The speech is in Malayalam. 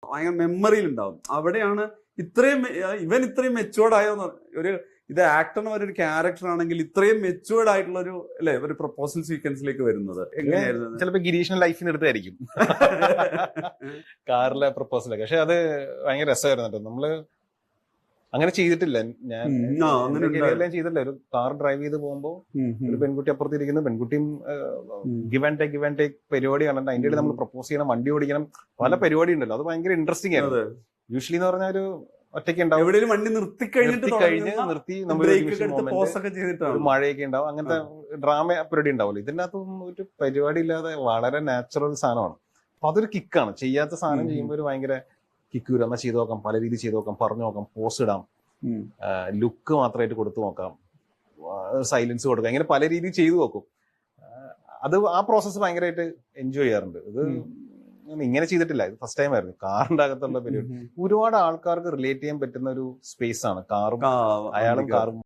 ഭയങ്കര മെമ്മറിയിൽ ഉണ്ടാവും. അവിടെയാണ് ഇവൻ ഇത്രയും മെച്ചുവേർഡ് ആയോ ഒരു ഇത് ആക്ടറിന് ഒരു ക്യാരക്ടർ ആണെങ്കിൽ ഇത്രയും മെച്ചുവേർഡ് ആയിട്ടുള്ള ഒരു അല്ലെ ഒരു പ്രൊപ്പോസൽ സീക്വൻസിലേക്ക് വരുന്നത് എങ്ങനെയായിരുന്നു? ചിലപ്പോ ഗിരീഷിന്റെ ലൈഫിന് എടുത്തായിരിക്കും കാറിലെ പ്രൊപ്പോസലൊക്കെ. പക്ഷെ അത് ഭയങ്കര രസമായിരുന്നു കേട്ടോ. നമ്മള് അങ്ങനെ ചെയ്തിട്ടില്ല. ഞാൻ ചെയ്തിട്ടില്ല. ഒരു കാർ ഡ്രൈവ് ചെയ്ത് പോകുമ്പോ ഒരു പെൺകുട്ടി അപ്പുറത്തിരിക്കുന്നു, പെൺകുട്ടിയും ഗിവ് ആൻഡ് ടേക്ക് പരിപാടി കണ്ടിട്ട് അതിന്റെ ഇടയിൽ നമ്മൾ പ്രപ്പോസ് ചെയ്യണം, വണ്ടി ഓടിക്കണം, പല പരിപാടി ഉണ്ടല്ലോ. അത് ഭയങ്കര ഇൻട്രസ്റ്റിംഗ് ആയിരുന്നു. യൂഷ്വലി എന്ന് പറഞ്ഞാൽ ഒരു ഒറ്റയ്ക്ക് ഉണ്ടാവും, എവിടെയും വണ്ടി നിർത്തി നിർത്തി നമ്മൾ മഴയൊക്കെ ഉണ്ടാവും, അങ്ങനത്തെ ഡ്രാമ പരിപാടി ഉണ്ടാവുമല്ലോ. ഇതിന്റെ അകത്തൊന്നും ഒരു പരിപാടി ഇല്ലാതെ വളരെ നാച്ചുറൽ സാധനമാണ്. അപ്പൊ അതൊരു കിക്കാണ്. ചെയ്യാത്ത സാധനം ചെയ്യുമ്പോൾ ഒരു ഭയങ്കര കിക്ക് വരും. എന്നാൽ ചെയ്ത് നോക്കാം, പല രീതി ചെയ്ത് നോക്കാം, പറഞ്ഞു നോക്കാം, പോസ് ഇടാം, ലുക്ക് മാത്രമായിട്ട് കൊടുത്തു നോക്കാം, സൈലൻസ് കൊടുക്കാം, ഇങ്ങനെ പല രീതി ചെയ്തു നോക്കും. അത് ആ പ്രോസസ്സ് ഭയങ്കരമായിട്ട് എൻജോയ് ചെയ്യാറുണ്ട്. ഇത് ഇങ്ങനെ ചെയ്തിട്ടില്ല, ഇത് ഫസ്റ്റ് ടൈം ആയിരുന്നു. കാറിന്റെ അകത്തുള്ള പരിപാടി ഒരുപാട് ആൾക്കാർക്ക് റിലേറ്റ് ചെയ്യാൻ പറ്റുന്ന ഒരു സ്പേസ് ആണ് കാറും, അയാളും കാറും.